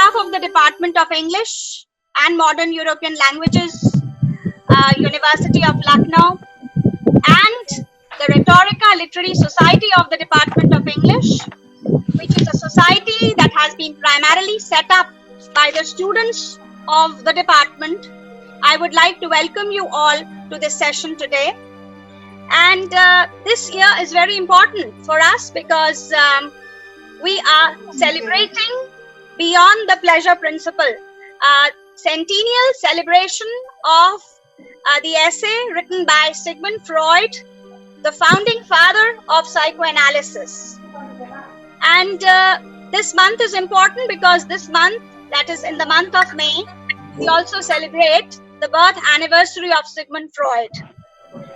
behalf of the Department of English and Modern European Languages, University of Lucknow, and the Rhetorica Literary Society of the Department of English, which is a society that has been primarily set up by the students of the department, I would like to welcome you all to this session today. And this year is very important for us because we are celebrating Beyond the Pleasure Principle, a centennial celebration of the essay written by Sigmund Freud, the founding father of psychoanalysis. And this month is important because this month, that is in the month of May, we also celebrate the birth anniversary of Sigmund Freud.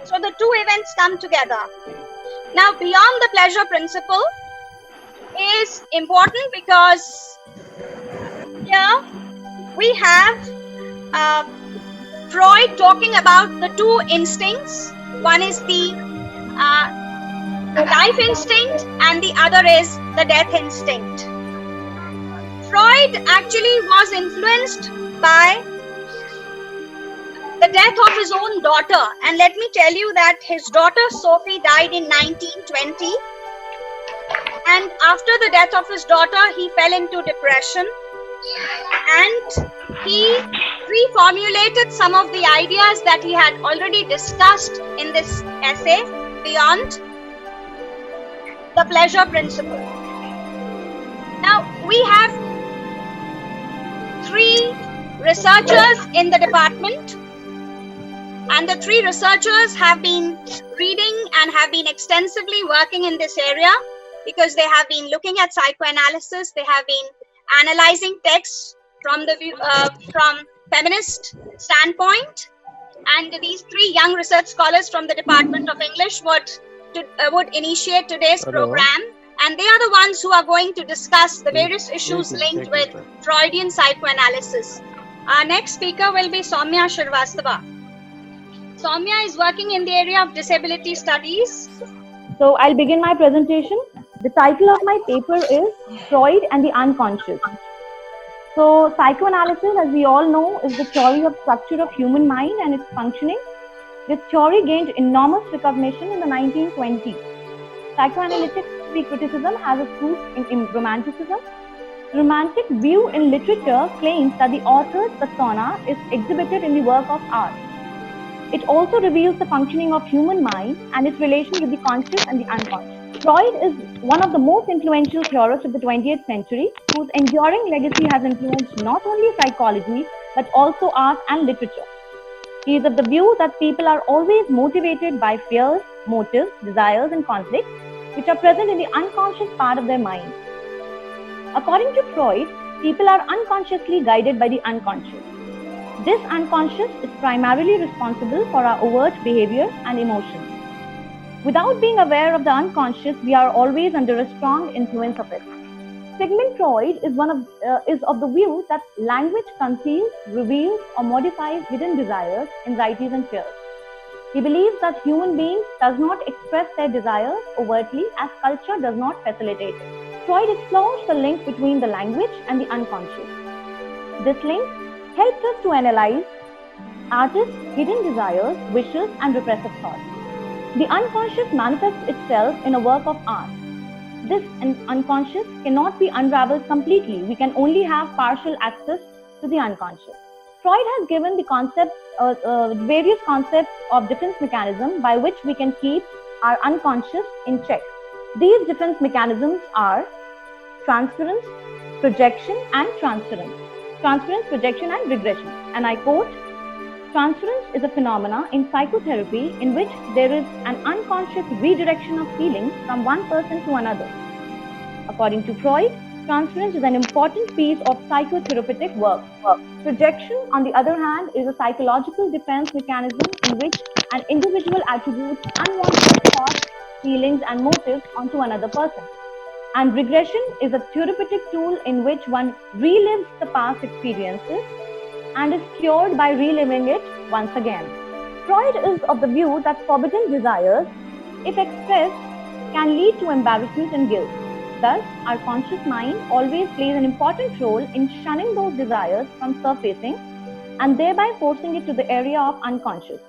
So the two events come together. Now, Beyond the Pleasure Principle is important because here we have Freud talking about the two instincts. One is the life instinct and the other is the death instinct. Freud actually was influenced by the death of his own daughter, and let me tell you that his daughter Sophie died in 1920, and after the death of his daughter he fell into depression and he reformulated some of the ideas that he had already discussed in this essay, Beyond the Pleasure Principle. Now, we have three researchers in the department, and the three researchers have been reading and have been extensively working in this area because they have been looking at psychoanalysis, they have been analyzing texts from the from feminist standpoint, and these three young research scholars from the Department of English would initiate today's program, and they are the ones who are going to discuss the various issues linked with Freudian psychoanalysis. Our next speaker will be Soumya Shrivastava. Soumya is working in the area of disability studies. So I'll begin my presentation. The title of my paper is Freud and the Unconscious. So psychoanalysis, as we all know, is the theory of structure of human mind and its functioning. This theory gained enormous recognition in the 1920s. Psychoanalytic criticism has its roots in Romanticism. The Romantic view in literature claims that the author's persona is exhibited in the work of art. It also reveals the functioning of human mind and its relation with the conscious and the unconscious. Freud is one of the most influential theorists of the 20th century, whose enduring legacy has influenced not only psychology, but also art and literature. He is of the view that people are always motivated by fears, motives, desires, and conflicts, which are present in the unconscious part of their mind. According to Freud, people are unconsciously guided by the unconscious. This unconscious is primarily responsible for our overt behavior and emotions. Without being aware of the unconscious, we are always under a strong influence of it. Sigmund Freud is of the view that language conceals, reveals, or modifies hidden desires, anxieties, and fears. He believes that human beings does not express their desires overtly, as culture does not facilitate it. Freud explores the link between the language and the unconscious. This link helps us to analyze artists' hidden desires, wishes, and repressive thoughts. The unconscious manifests itself in a work of art. This unconscious cannot be unraveled completely. We can only have partial access to the unconscious. Freud has given the various concepts of defense mechanism by which we can keep our unconscious in check. These defense mechanisms are transference, projection, and transference. Transference, projection, and regression. And I quote, transference is a phenomena in psychotherapy in which there is an unconscious redirection of feelings from one person to another. According to Freud, transference is an important piece of psychotherapeutic work. Projection, on the other hand, is a psychological defense mechanism in which an individual attributes unwanted thoughts, feelings, and motives onto another person. And regression is a therapeutic tool in which one relives the past experiences and is cured by reliving it once again. Freud is of the view that forbidden desires, if expressed, can lead to embarrassment and guilt. Thus, our conscious mind always plays an important role in shunning those desires from surfacing and thereby forcing it to the area of unconscious,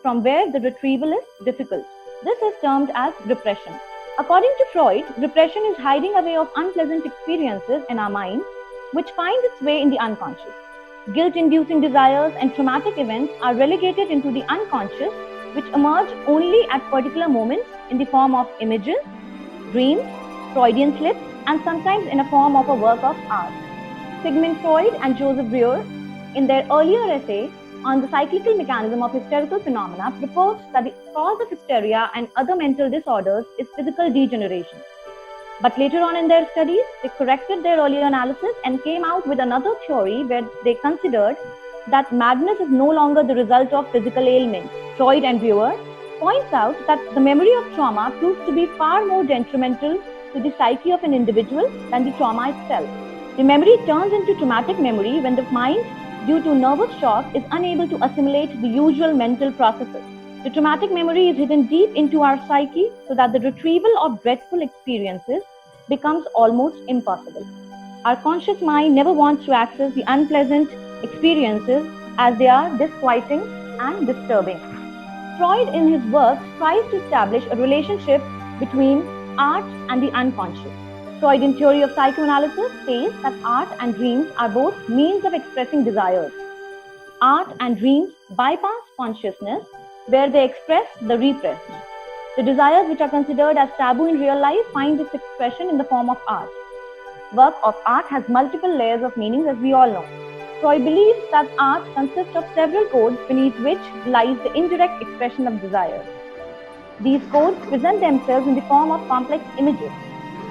from where the retrieval is difficult. This is termed as repression. According to Freud, repression is hiding away of unpleasant experiences in our mind, which finds its way in the unconscious. Guilt-inducing desires and traumatic events are relegated into the unconscious, which emerge only at particular moments in the form of images, dreams, Freudian slips, and sometimes in a form of a work of art. Sigmund Freud and Joseph Breuer, in their earlier essay on the cyclical mechanism of hysterical phenomena, proposed that the cause of hysteria and other mental disorders is physical degeneration. But later on in their studies, they corrected their earlier analysis and came out with another theory where they considered that madness is no longer the result of physical ailments. Freud and Breuer points out that the memory of trauma proves to be far more detrimental to the psyche of an individual than the trauma itself. The memory turns into traumatic memory when the mind, due to nervous shock, is unable to assimilate the usual mental processes. The traumatic memory is hidden deep into our psyche so that the retrieval of dreadful experiences becomes almost impossible. Our conscious mind never wants to access the unpleasant experiences as they are disquieting and disturbing. Freud, in his work, tries to establish a relationship between art and the unconscious. Freud, in Theory of Psychoanalysis, says that art and dreams are both means of expressing desires. Art and dreams bypass consciousness, where they express the repressed. The desires which are considered as taboo in real life find its expression in the form of art. Work of art has multiple layers of meanings, as we all know. Freud believes that art consists of several codes beneath which lies the indirect expression of desires. These codes present themselves in the form of complex images.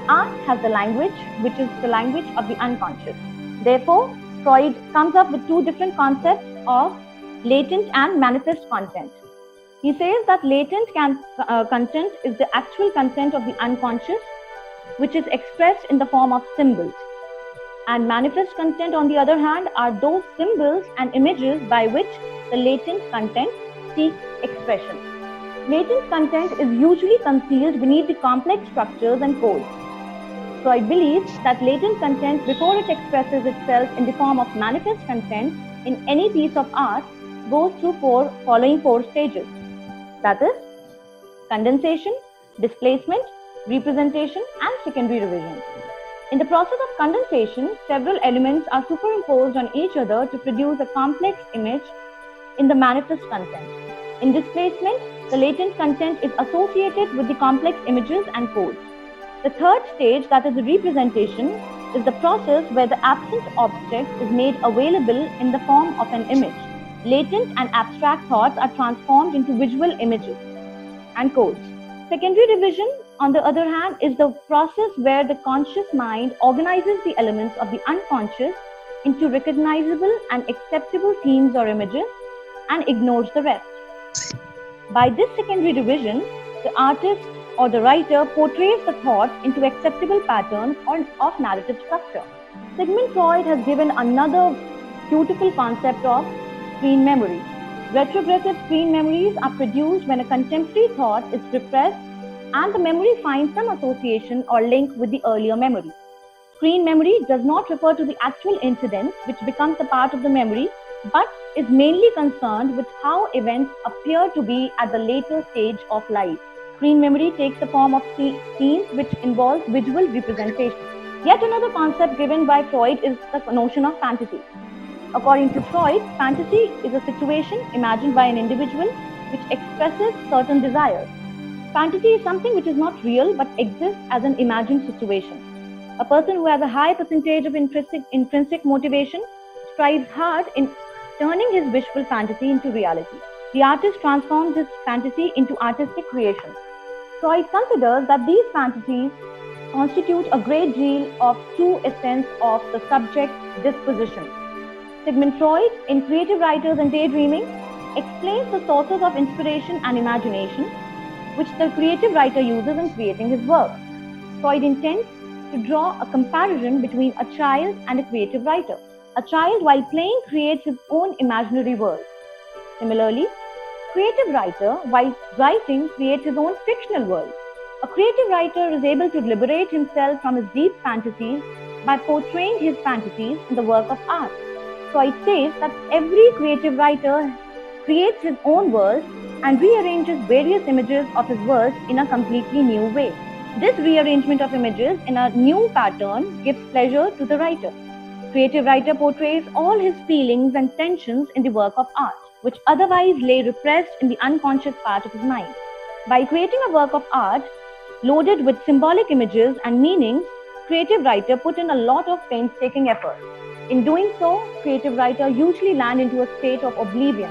Art has the language, which is the language of the unconscious. Therefore, Freud comes up with two different concepts of latent and manifest content. He says that latent content is the actual content of the unconscious, which is expressed in the form of symbols. And manifest content, on the other hand, are those symbols and images by which the latent content seeks expression. Latent content is usually concealed beneath the complex structures and codes. Freud believes that latent content, before it expresses itself in the form of manifest content in any piece of art, goes through following four stages. That is, condensation, displacement, representation, and secondary revision. In the process of condensation, several elements are superimposed on each other to produce a complex image in the manifest content. In displacement, the latent content is associated with the complex images and codes. The third stage, that is the representation, is the process where the absent object is made available in the form of an image. Latent and abstract thoughts are transformed into visual images and codes. Secondary revision, on the other hand, is the process where the conscious mind organizes the elements of the unconscious into recognizable and acceptable themes or images and ignores the rest. By this secondary revision, the artist or the writer portrays the thought into acceptable patterns of narrative structure. Sigmund Freud has given another beautiful concept of screen memory. Retrogressive screen memories are produced when a contemporary thought is repressed and the memory finds some association or link with the earlier memory. Screen memory does not refer to the actual incident which becomes a part of the memory, but is mainly concerned with how events appear to be at the later stage of life. Screen memory takes the form of scenes which involve visual representation. Yet another concept given by Freud is the notion of fantasy. According to Freud, fantasy is a situation imagined by an individual which expresses certain desires. Fantasy is something which is not real but exists as an imagined situation. A person who has a high percentage of intrinsic motivation strives hard in turning his wishful fantasy into reality. The artist transforms his fantasy into artistic creation. Freud considers that these fantasies constitute a great deal of true essence of the subject's disposition. Sigmund Freud, in Creative Writers and Daydreaming, explains the sources of inspiration and imagination which the creative writer uses in creating his work. Freud intends to draw a comparison between a child and a creative writer. A child, while playing, creates his own imaginary world. Similarly, creative writer, while writing, creates his own fictional world. A creative writer is able to liberate himself from his deep fantasies by portraying his fantasies in the work of art. Freud says that every creative writer creates his own world and rearranges various images of his world in a completely new way. This rearrangement of images in a new pattern gives pleasure to the writer. Creative writer portrays all his feelings and tensions in the work of art, which otherwise lay repressed in the unconscious part of his mind. By creating a work of art loaded with symbolic images and meanings, creative writer put in a lot of painstaking effort. In doing so, creative writer usually land into a state of oblivion,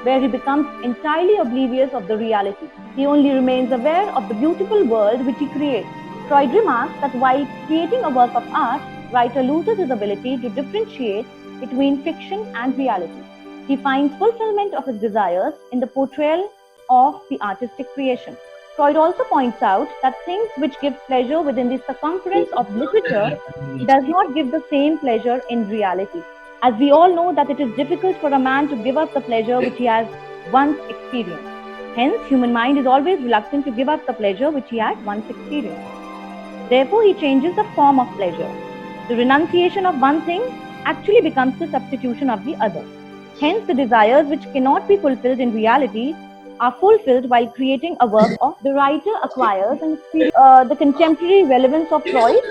where he becomes entirely oblivious of the reality. He only remains aware of the beautiful world which he creates. Freud remarks that while creating a work of art, writer loses his ability to differentiate between fiction and reality. He finds fulfillment of his desires in the portrayal of the artistic creation. Freud also points out that things which give pleasure within the circumference of literature does not give the same pleasure in reality. As we all know that it is difficult for a man to give up the pleasure which he has once experienced. Hence, human mind is always reluctant to give up the pleasure which he had once experienced. Therefore, he changes the form of pleasure. The renunciation of one thing actually becomes the substitution of the other. Hence, the desires which cannot be fulfilled in reality are fulfilled while creating a work of the writer acquires and the contemporary relevance of Freud.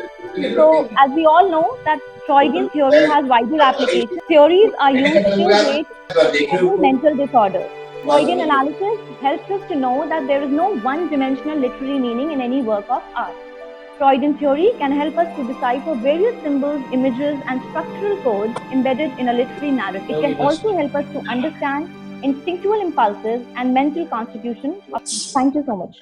So, as we all know that Freudian theory has wider applications. Theories are used till date for mental disorders. Freudian analysis helps us to know that there is no one-dimensional literary meaning in any work of art. Freudian theory can help us to decipher various symbols, images, and structural codes embedded in a literary narrative. It can also help us to understand instinctual impulses and mental constitution. Thank you so much.